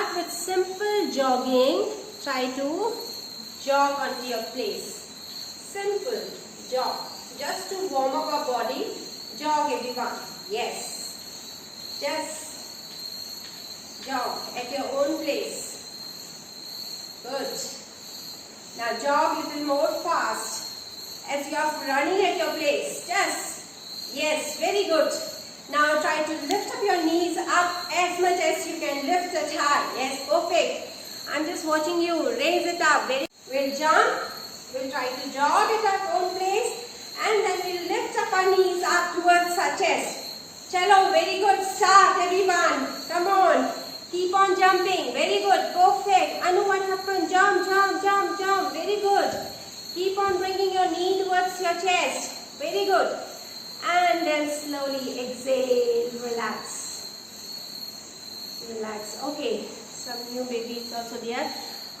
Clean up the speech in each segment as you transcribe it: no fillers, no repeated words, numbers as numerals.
start with simple jogging. Try to jog onto your place. Simple jog. Just to warm up our body. Jog everyone. Yes. Just jog at your own place. Good. Now jog little more fast as you are running at your place. Just. Yes. Very good. Now try to lift up your knees up as much as you can. Lift it high. Yes, perfect. I'm just watching you. Raise it up. We'll jump. We'll try to jog at our own place. And then we'll lift up our knees up towards our chest. Chalo, very good. Start everyone. Come on. Keep on jumping. Very good. Perfect. Anu, what happened? Jump, jump, jump, jump. Very good. Keep on bringing your knee towards your chest. Very good. And then slowly exhale, relax. Relax. Okay, some new babies also there.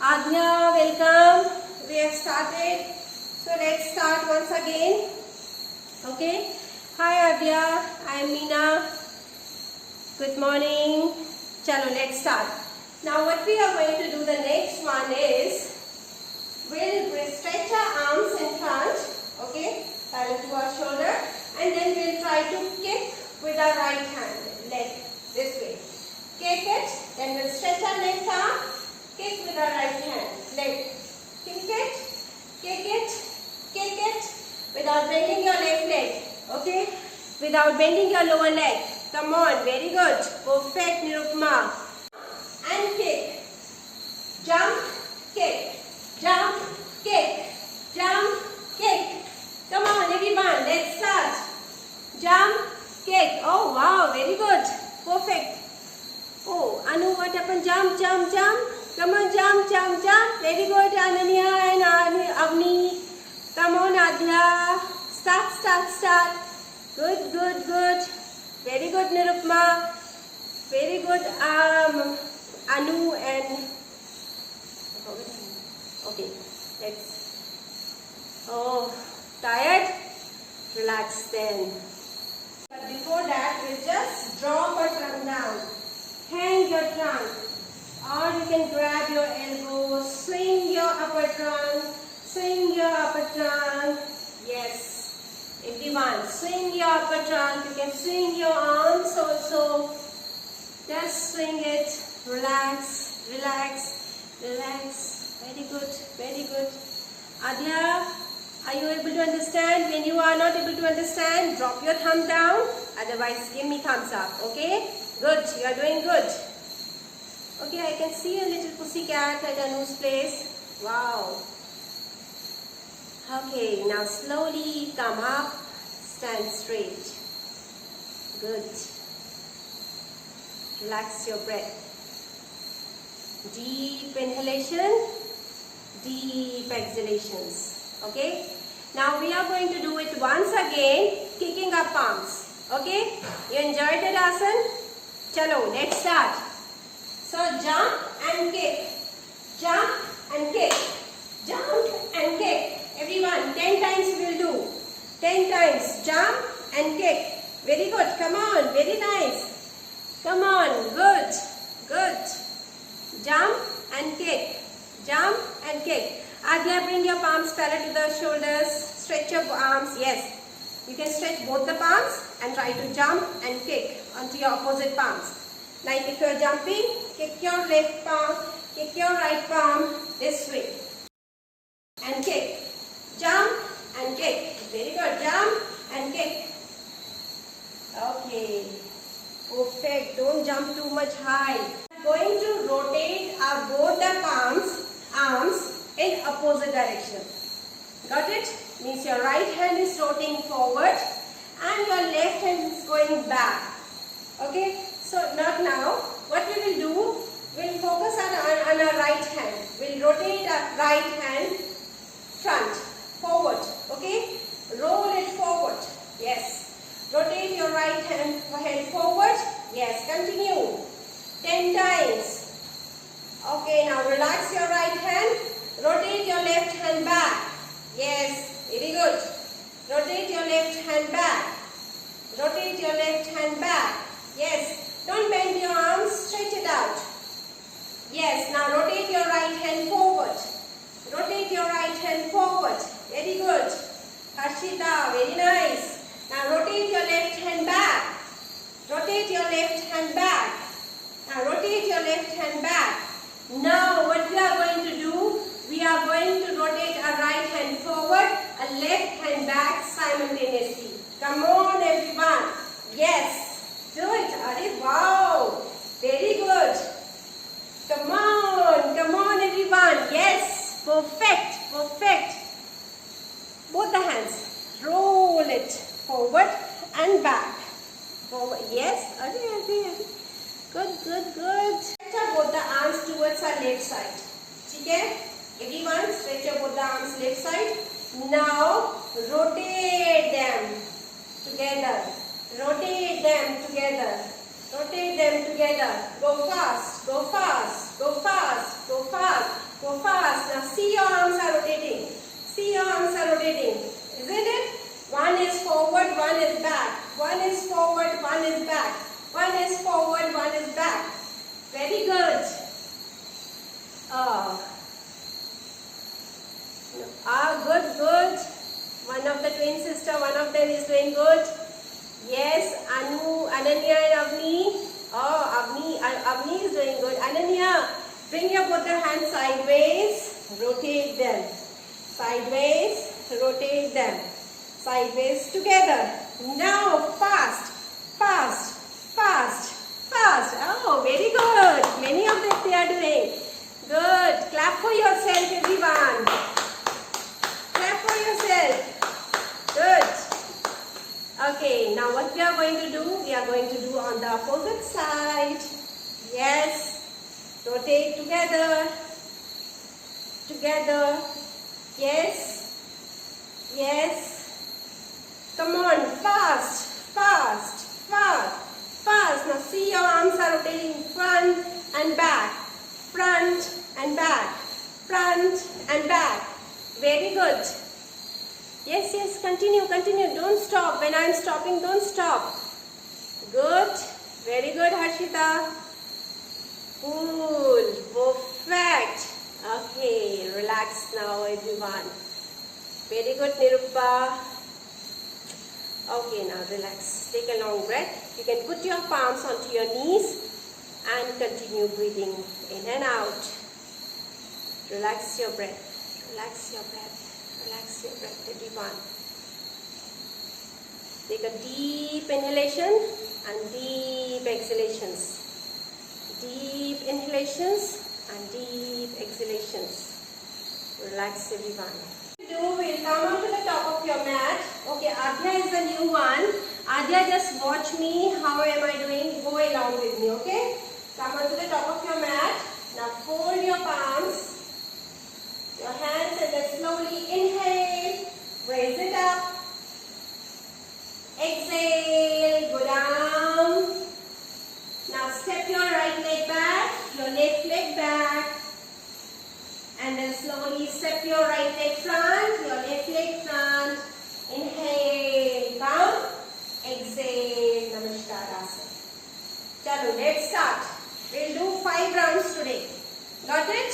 Adhya, welcome. We have started. So let's start once again. Okay. Hi Adhya, I am Meena. Good morning. Chalo, let's start. Now what we are going to do, the next one is, we'll stretch our arms in front. Okay, parallel to our shoulder. And then we'll try to kick with our right hand, leg, this way. Kick it, then we'll stretch our left arm, kick with our right hand, leg. Kick it, kick it, kick it, without bending your left leg, okay? Without bending your lower leg. Come on, very good. Perfect, Nirupma. And kick. Jump, kick. Jump, kick. Jump, kick. Come on, everyone, let's start. Jump, kick. Oh, wow, very good. Perfect. Oh, Anu, what happened? Jump, jump, jump. Come on, jump, jump, jump. Very good, Ananya and Avni. Come on, Adhya. Start, start, start. Good, good, good. Very good, Nirupma. Very good, Anu and... Okay, let's... Oh, tired? Relax then. But before that, we'll just drop our trunk down. Hang your trunk. Or you can grab your elbows, swing your upper trunk, swing your upper trunk. Yes. Everyone, swing your upper trunk. You can swing your arms also. Just swing it. Relax, relax, relax. Very good, very good. Adhya, are you able to understand? When you are not able to understand, drop your thumb down. Otherwise, give me thumbs up. Okay? Good. You are doing good. Okay, I can see a little pussycat at Anu's place. Wow. Okay, now slowly come up. Stand straight. Good. Relax your breath. Deep inhalation. Deep exhalations. Okay? Now we are going to do it once again, kicking our palms. Okay? You enjoyed it, Asan? Chalo, let's start. So jump and kick. Jump and kick. Jump and kick. Everyone, 10 times we will do. 10 times. Jump and kick. Very good. Come on. Very nice. Come on. Good. Good. Jump and kick. Jump and kick. Adhya, bring your palms parallel to the shoulders. Stretch your arms. Yes. You can stretch both the palms and try to jump and kick onto your opposite palms. Like if you are jumping, kick your left palm, kick your right palm this way. And kick. Jump and kick. Very good. Jump and kick. Okay. Perfect. Don't jump too much high. Going to rotate our both the arms in opposite direction. Got it? Means your right hand is rotating forward and your left hand is going back. Okay? So not now. What we will do, we'll focus on our right hand. We'll rotate our right hand front, forward. Okay? Roll it forward. Yes. Rotate your right hand forward. Yes. Continue. 10 times. Okay, now relax your right hand. Rotate your left hand back. Yes, very good. Rotate your left hand back. Rotate your left hand back. Yes, don't bend your arms, stretch it out. Harshita, very nice. Now rotate your left hand back. Rotate your left hand back. Now rotate your left hand back. Now what we are going to do, we are going to rotate our right hand forward, a left hand back simultaneously. Come on everyone. Yes. Do it. Arey, wow. Very good. Come on everyone. Yes. Perfect. Perfect. Both the hands. Roll it forward and back. Forward. Yes. Arey. Good. Stretch both the arms towards our left side. Okay? Everyone, stretch your both the arms left side. Now, rotate them together. Rotate them together. Rotate them together. Go fast. Go fast. Go fast. Go fast. Go fast. Now, see your arms are rotating. See your arms are rotating. Isn't it? One is forward, one is back. One is forward, one is back. One is forward, one is back. Very good. Good. One of the twin sister, one of them is doing good. Yes, Ananya and Avni. Avni is doing good. Ananya, bring your both the hands sideways. Rotate them. Sideways, rotate them. Sideways together. Now, fast. Oh, very good. Many of them they are doing. Good. Clap for yourself, everyone. Clap for yourself. Good. Okay, now what we are going to do? We are going to do on the opposite side. Yes. Rotate together. Together. Yes. Come on, fast. Now see your arms are rotating front and back. Front and back. Front and back. Very good. Yes, continue. Don't stop. When I am stopping, don't stop. Good. Very good, Harshita. Cool. Perfect. Okay, relax now, everyone. Very good, Nirupa. Okay, now relax. Take a long breath. You can put your palms onto your knees and continue breathing in and out. Relax your breath. Relax your breath, everyone. Take a deep inhalation and deep exhalations. Deep inhalations and deep exhalations. Relax, everyone. We'll come on to the top of your mat. Okay, Adya is the new one. Adya, just watch me. How am I doing? Go along with me, okay? Come on to the top of your mat. Now fold your palms, your hands, and then slowly inhale. Raise it up. Exhale. Go down. Now step your right leg back, your left leg back. And then slowly step your right leg front, your left leg front. Inhale, come. Exhale, Namaskar. Chalo, let's start. We'll do 5 rounds today. Got it?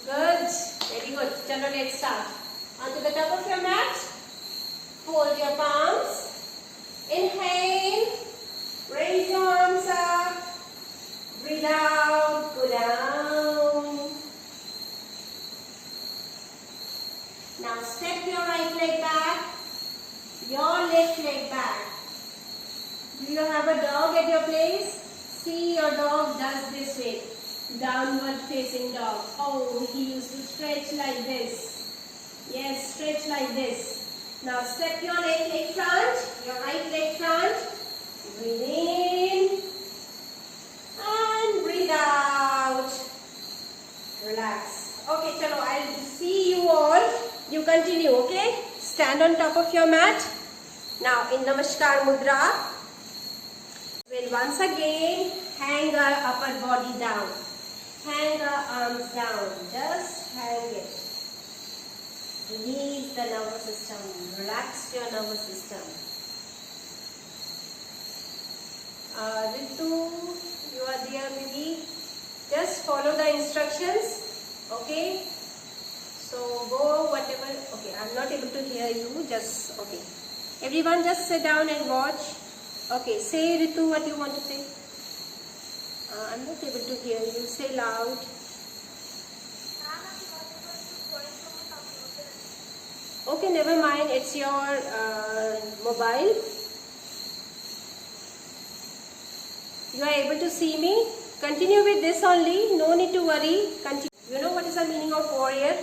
Good. Very good. Chalo, let's start. Onto the top of your mat. Fold your palms. Inhale. Raise your arms up. Breathe out, go down. Now step your right leg back, your left leg back. Do you have a dog at your place? See, your dog does this way. Downward facing dog. Oh, he used to stretch like this. Yes, stretch like this. Now step your left leg front, your right leg front. Breathe in. And breathe out. Relax. Okay, chalo, I'll see you all. You continue, okay? Stand on top of your mat. Now, in Namaskar Mudra, we'll once again hang our upper body down. Hang our arms down. Just hang it. Release the nervous system. Relax your nervous system. Ritu, you are there, baby. Just follow the instructions. Okay? So go whatever. Okay, I'm not able to hear you. Just okay. Everyone, just sit down and watch. Okay, say Ritu what you want to say. I'm not able to hear you. Say loud. Okay, never mind. It's your mobile. You are able to see me. Continue with this only. No need to worry. Continue. You know what is the meaning of warrior?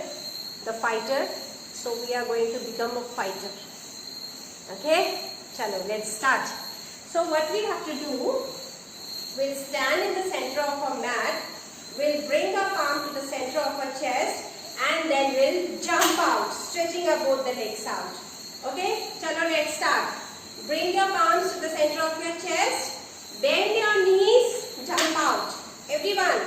The fighter. So we are going to become a fighter. Okay? Chalo, let's start. So what we have to do, we'll stand in the center of our mat. We'll bring our palm to the center of our chest. And then we'll jump out, stretching up both the legs out. Okay? Chalo, let's start. Bring your palms to the center of your chest. Bend your knees, jump out. Everyone.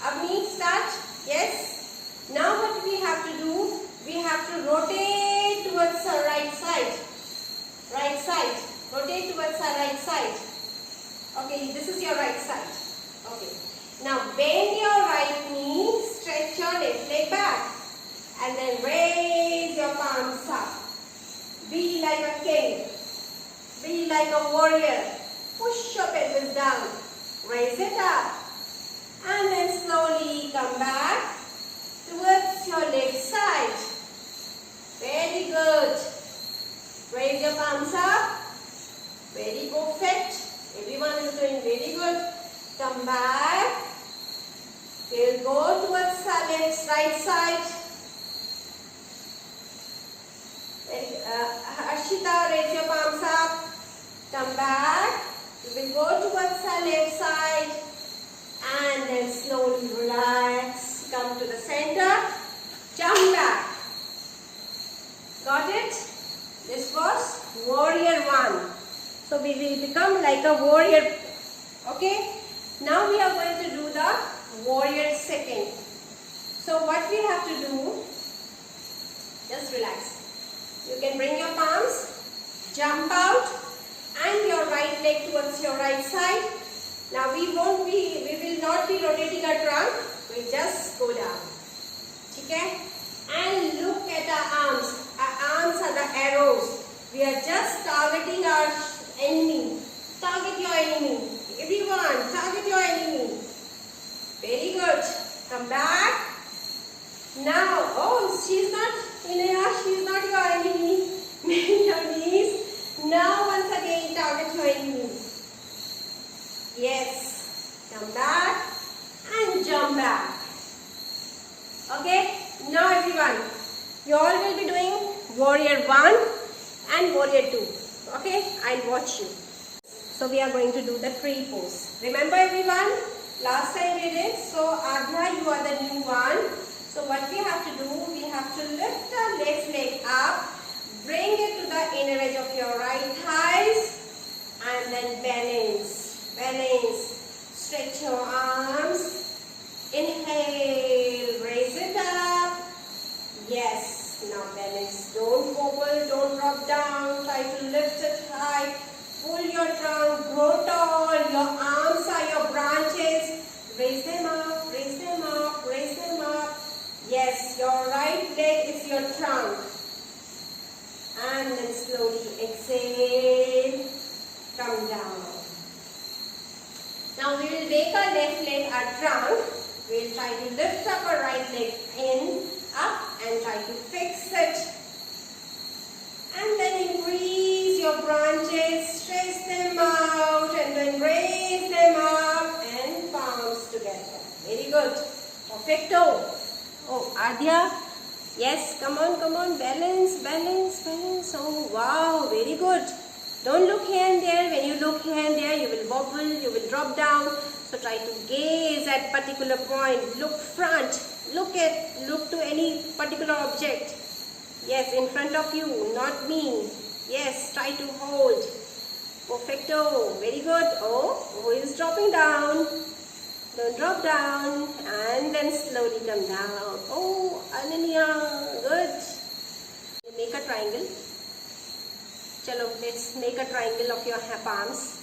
Abni, start. Yes. Now what we have to do, we have to rotate towards our right side. Right side. Rotate towards our right side. Okay, this is your right side. Okay. Now bend your right knee, stretch your left leg back. And then raise your palms up. Be like a king. Be like a warrior. Push your pelvis down. Raise it up. And then slowly come back towards your left side. Very good. Raise your palms up. Very perfect. Everyone is doing very good. Come back. We'll go towards our right side. Harshita, raise your palms up. Come back. We will go towards our left side. And then slowly relax. Come to the center. Jump back. Got it? This was warrior 1. So we will become like a warrior. Okay? Now we are going to do the warrior 2nd. So what we have to do, just relax. You can bring your palms, jump out, and your right leg towards your right side. Now we will not be rotating our trunk. We just go down. Okay? And look at our arms. Our arms are the arrows. We are just targeting our enemy. Target your enemy. Everyone, target your enemy. Very good. Come back. Now, oh, she's not, Inaya, she's not your enemy. Bend your knees. Now, once again, target your enemy. Yes. Come back and jump back. Okay. Now, everyone, you all will be doing warrior 1 and warrior 2. Okay. I'll watch you. So, we are going to do the tree pose. Remember, everyone? Last time we did. So, Adhya, you are the new one. So, what we have to do, we have to lift our left leg up, bring it to the inner edge of your right thighs, and then balance, balance. Stretch your arms. Inhale, raise it up. Yes, now balance. Don't wobble, don't drop down. Try to lift it high. Pull your trunk, grow tall. Your arms are your branches. Raise them up, raise them up, raise them up. Yes, your right leg is your trunk. And then slowly exhale, come down. Now we will make our left leg our trunk. We will try to lift up our right leg in, up, and try to fix it. And then increase your branches, stretch them out, and then raise them up, and palms together. Very good. Perfecto. Oh, Adhya. Yes, come on, balance, balance, balance. Oh, wow, very good. Don't look here and there. When you look here and there, you will wobble, you will drop down. So try to gaze at particular point. Look front. Look to any particular object. Yes, in front of you, not me. Yes, try to hold. Perfecto. Very good. Oh, who is dropping down? Don't drop down, and then slowly come down. Oh, Ananya, good. Make a triangle. Chalo, let's make a triangle of your palms.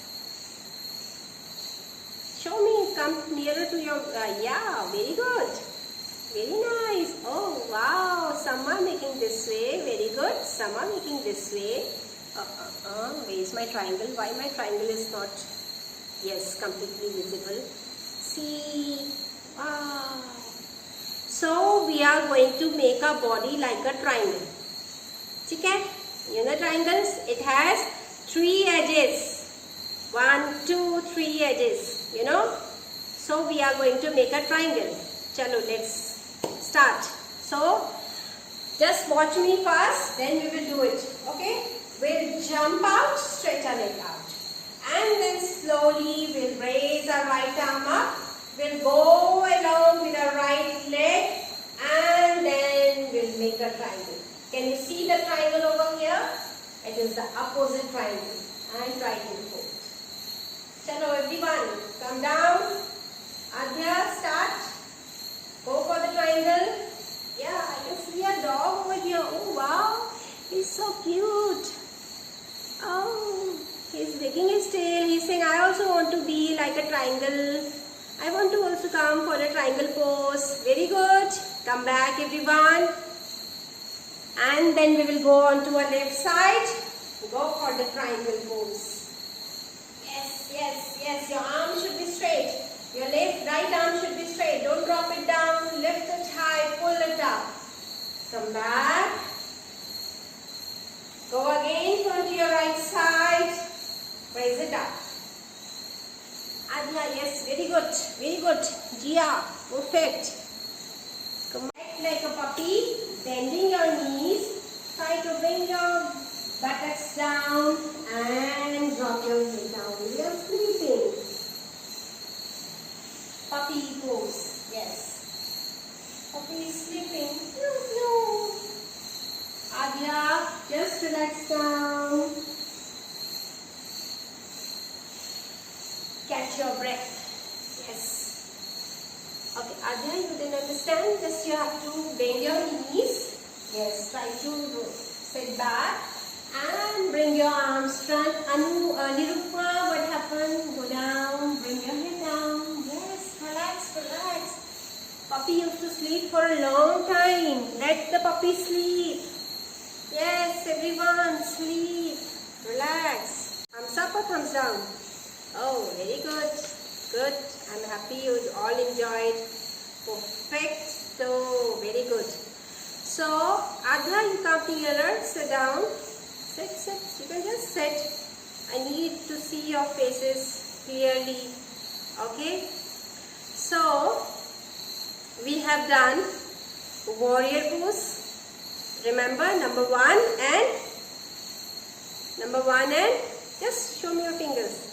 Show me, come nearer to your, yeah, very good. Very nice. Oh wow, some are making this way. Very good. Some are making this way. Where is my triangle? Why my triangle is not, yes, completely visible? See, wow. So we are going to make a body like a triangle. Okay? You know triangles? It has 3 edges. 1, 2, 3 edges. You know? So we are going to make a triangle. Chalo, let's start. So just watch me first, then we will do it. Okay? We'll jump out, stretch our leg out. And then slowly we'll raise our right arm up. We'll go along with our right leg and then we'll make a triangle. Can you see the triangle over here? It is the opposite triangle and triangle fold. Chalo everyone, come down. Adhya, start. Go for the triangle. Yeah, I can see a dog over here. Oh wow, he's so cute. Oh, he's wagging his tail. He's saying, I also want to be like a triangle. I want to also come for a triangle pose. Very good. Come back everyone. And then we will go on to our left side. Go for the triangle pose. Yes, yes, yes. Your arm should be straight. Your right arm should be straight. Don't drop it down. Lift it high. Pull it up. Come back. Go again. Turn to your right side. Raise it up. Adhya, yes. Very good. Very good. Jia, perfect. Come back like a puppy. Bending your knees. Try to bring your buttocks down and drop your head down. You are sleeping. Puppy pose. Yes. Puppy is sleeping. No, no. Adhya, just relax down. Catch your breath. Yes. Okay, Adhya, you didn't understand. Just you have to bend your knees. Yes, try to sit back and bring your arms front. Nirupa, what happened? Go down, bring your head down. Yes, relax, relax. Puppy used to sleep for a long time. Let the puppy sleep. Yes, everyone, sleep. Relax. Thumbs up or thumbs down? Oh, very good. Good. I'm happy you all enjoyed. Perfect. So, very good. So, Adhya, you come here. Sit down. Sit, sit. You can just sit. I need to see your faces clearly. Okay. So, we have done warrior pose. Remember number 1 and just show me your fingers.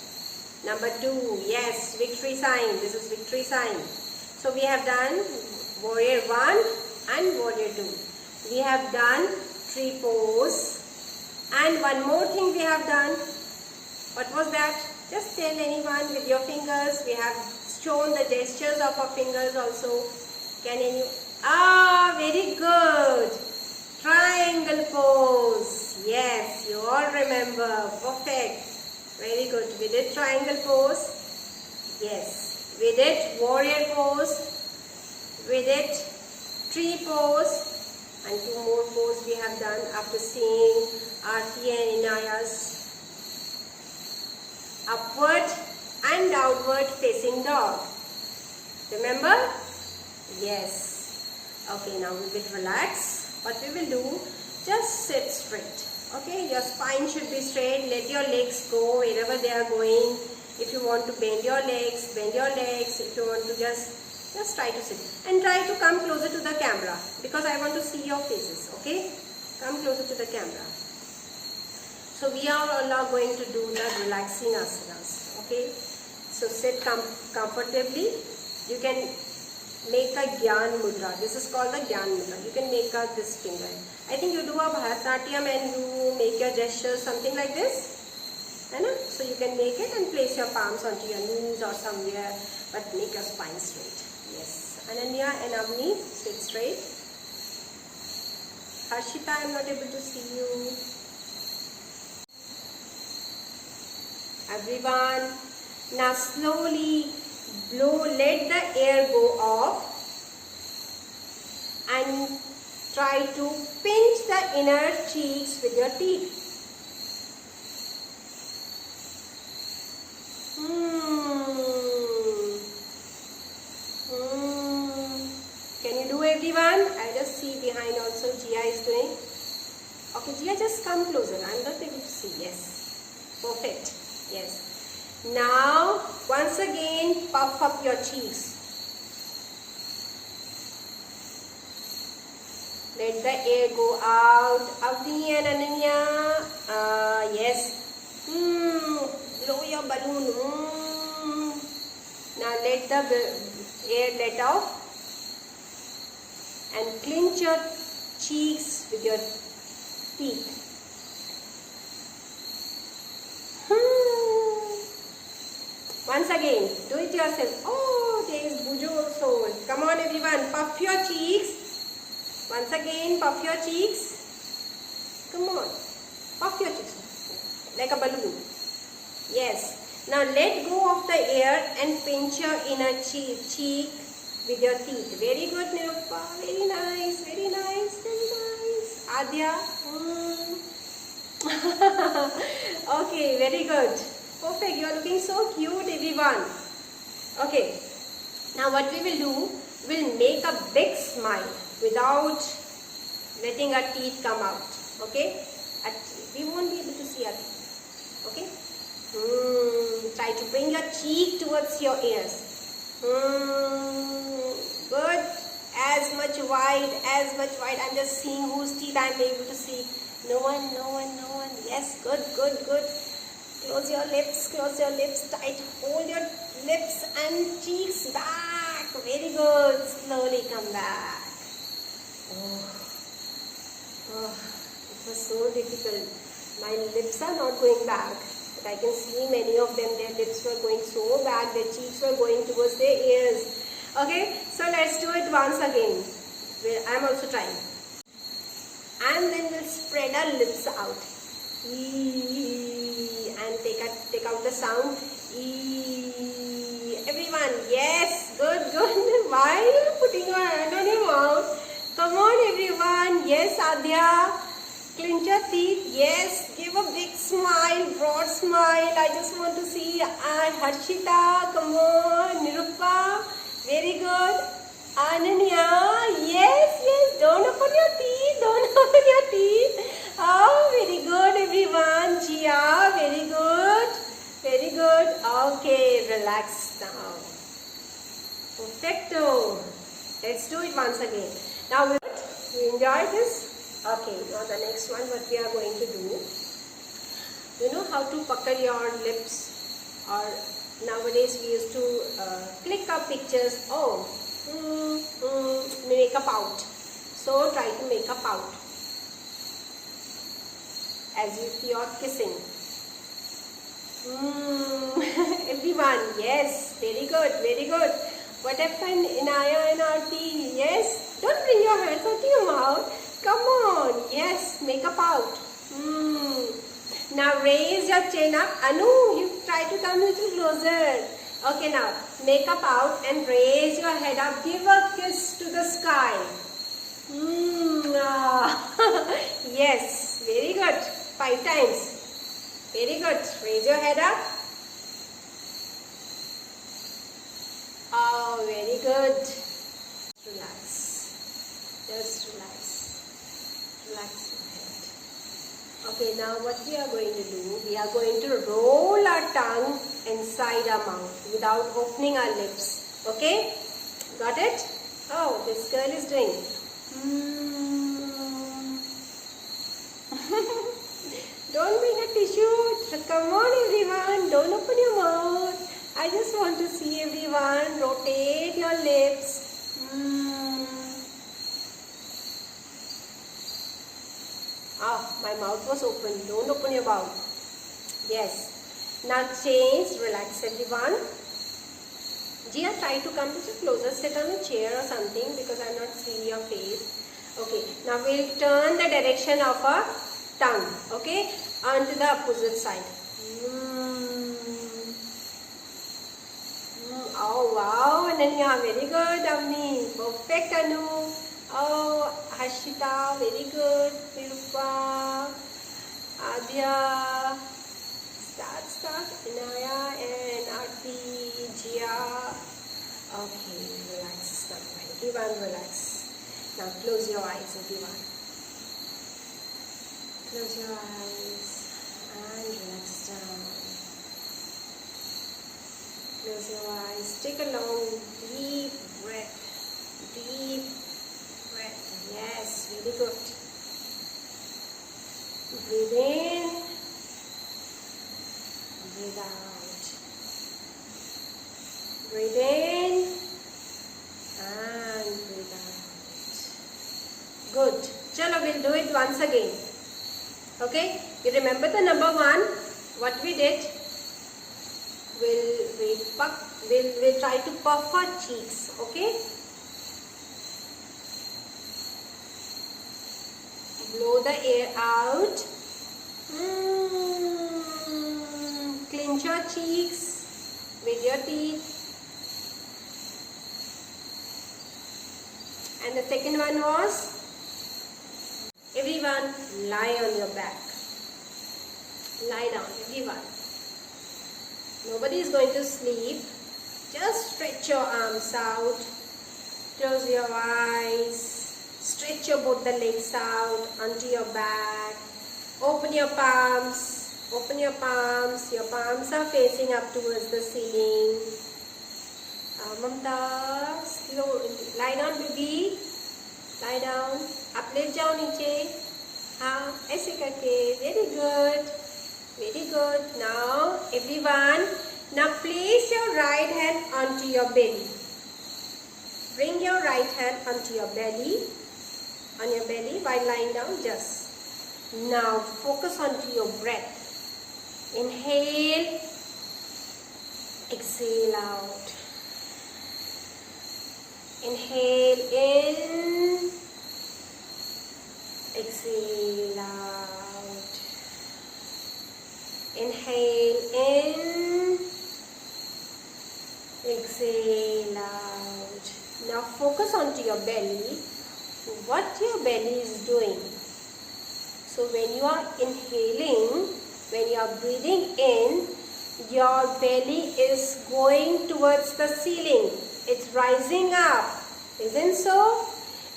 Number 2, yes, victory sign. This is victory sign. So we have done warrior 1 and warrior 2. We have done tree pose. And one more thing we have done. What was that? Just tell anyone with your fingers. We have shown the gestures of our fingers also. Can any? Very good. Triangle pose. Yes, you all remember. Perfect. Very good. We did triangle pose. Yes. We did warrior pose. We did tree pose. And 2 more poses we have done after seeing Aarti and Inaya's upward and downward facing dog. Remember? Yes. Okay, now we will relax. What we will do, just sit straight. Okay, your spine should be straight. Let your legs go wherever they are going. If you want to bend your legs, bend your legs. If you want to just try to sit. And try to come closer to the camera because I want to see your faces. Okay, come closer to the camera. So we are all going to do the relaxing asanas. Okay, so sit comfortably. You can make a Gyan Mudra. This is called the Gyan Mudra. You can make this finger. I think you do a Bharatanatyam and you make your gestures something like this. So you can make it and place your palms onto your knees or somewhere, but make your spine straight. Yes. Ananya and Avni, sit straight. Harshita, I am not able to see you. Everyone, now slowly blow, let the air go off and try to pinch the inner cheeks with your teeth. Can you do, everyone? I just see behind also Jia is doing. Okay, Jia, just come closer. I'm not able to see. Yes. Perfect. Yes. Now, once again, puff up your cheeks. Let the air go out. Avni and Ananya. Yes. Blow your balloon. Now let the air let off. And clench your cheeks with your teeth. Once again, do it yourself. Oh, there is Buju also. Come on, everyone, puff your cheeks. Once again, puff your cheeks. Come on, puff your cheeks like a balloon. Yes. Now let go of the air and pinch your inner cheek with your teeth. Very good, Nirupa. Very nice, very nice, very nice. Adya. Okay, very good. Perfect. You are looking so cute, everyone. Okay. Now what we will do, we'll make a big smile without letting our teeth come out. Okay? We won't be able to see our teeth. Okay? Try to bring your cheek towards your ears. Good. As much wide, as much wide. I'm just seeing whose teeth I'm able to see. No one, no one, no one. Yes, good, good, good. Close your lips tight. Hold your lips and cheeks back. Very good. Slowly come back. It was so difficult. My lips are not going back. But I can see many of them, their lips were going so back, their cheeks were going towards their ears. Okay, so let's do it once again. I'm also trying. And then we'll spread our lips out. And take out the sound. Everyone, yes, good, good. Why are you putting your hand on your mouth? Come on, everyone. Yes, Adya. Clench your teeth. Yes, give a big smile, broad smile. I just want to see. And Harshita, come on. Nirupa, very good. Ananya, yes, yes. Don't open your teeth. Don't open your teeth. Oh, very good, everyone. Jia, very good. Very good. Okay, relax now. Perfecto. Let's do it once again. Now, you enjoy this? Okay, now the next one, what we are going to do, you know how to pucker your lips, or nowadays we used to click up pictures. Oh, make a pout. So try to make a pout as if you are kissing. Everyone, yes, very good, very good. What happened, Inaya and Aarti? Yes, don't bring your hands onto your mouth. Come on, yes, make a pout. Now raise your chin up. Anu, you try to come a little closer. Okay, now make a pout and raise your head up. Give a kiss to the sky. Yes, very good. 5 times. Very good. Raise your head up. Oh, very good. Relax. Just relax. Relax your head. Okay, now what we are going to do, we are going to roll our tongue inside our mouth without opening our lips. Okay? Got it? Oh, this girl is doing. Don't bring a tissue. Come on, everyone. Don't open your mouth. I just want to see everyone. Rotate your lips. My mouth was open. Don't open your mouth. Yes. Now change. Relax, everyone. Jia, try to come a little closer. Sit on a chair or something because I'm not seeing your face. Okay. Now we'll turn the direction of our tongue. Okay. Onto the opposite side. Oh wow, Ananya, very good, Avni. Perfect, Anu. Oh, Hashita, very good. Nirupa, Adya, start. Inaya and Aarti, Jia. Okay, relax now. Everyone relax. Now close your eyes, everyone. Close your eyes and relax down. Close your eyes. Take a long, deep breath. Deep breath. Yes, very good. Breathe in. Breathe out. Breathe in and breathe out. Good. Chalo, we'll do it once again. Okay? You remember the number 1? What we did? We'll try to puff our cheeks. Okay? Blow the air out. Clench your cheeks with your teeth. And the second one was, everyone lie on your back. Lie down, everyone. Nobody is going to sleep. Just stretch your arms out. Close your eyes. Stretch your both the legs out onto your back. Open your palms. Open your palms. Your palms are facing up towards the ceiling. Mamta, slow. Lie down, baby. Lie down. Up, let जाओ नीचे. हाँ, ऐसे करके. Very good. Very good. Now, everyone. Now place your right hand onto your belly. Bring your right hand onto your belly. On your belly while lying down. Just. Now, focus onto your breath. Inhale. Exhale out. Inhale in, exhale out. Inhale in, exhale out. Now focus onto your belly, what your belly is doing. So when you are inhaling, when you are breathing in, your belly is going towards the ceiling. It's rising up, isn't so?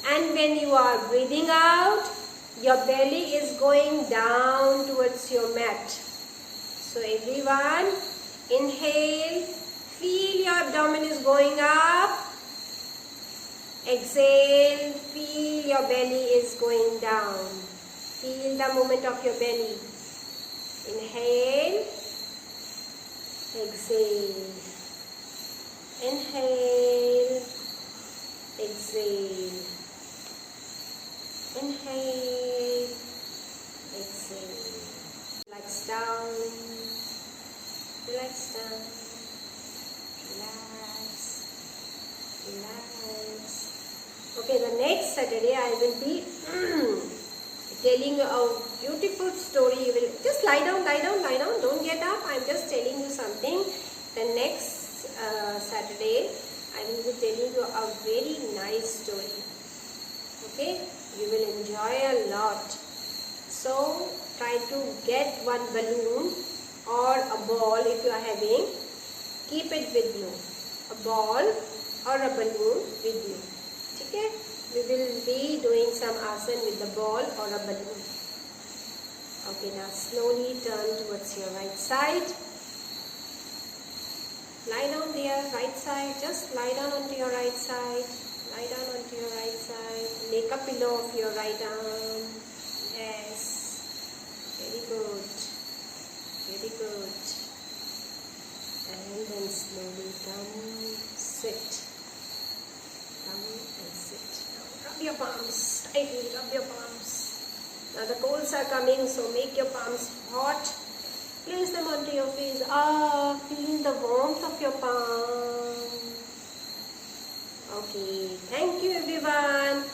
And when you are breathing out, your belly is going down towards your mat. So everyone, inhale, feel your abdomen is going up. Exhale, feel your belly is going down. Feel the movement of your belly. Inhale, exhale. Inhale, exhale. Inhale, exhale. Relax down. Relax down. Relax. Relax. Okay, the next Saturday I will be telling you a beautiful story. You will just lie down, lie down, lie down. Don't get up. I'm just telling you something. The next Saturday I will be telling you a very nice story. Okay, you will enjoy a lot. So try to get one balloon or a ball if you are having. Keep it with you. A ball or a balloon with you. Okay, we will be doing some asana with the ball or a balloon. Okay, now slowly turn towards your right side. Lie down there, right side. Just lie down onto your right side. Lie down onto your right side. Make a pillow of your right arm. Yes. Very good. Very good. And then slowly come, sit. Come and sit. Now rub your palms. Tightly rub your palms. Now the colds are coming, so make your palms hot. Place them onto your face. Feel the warmth of your palm. Okay, thank you everyone.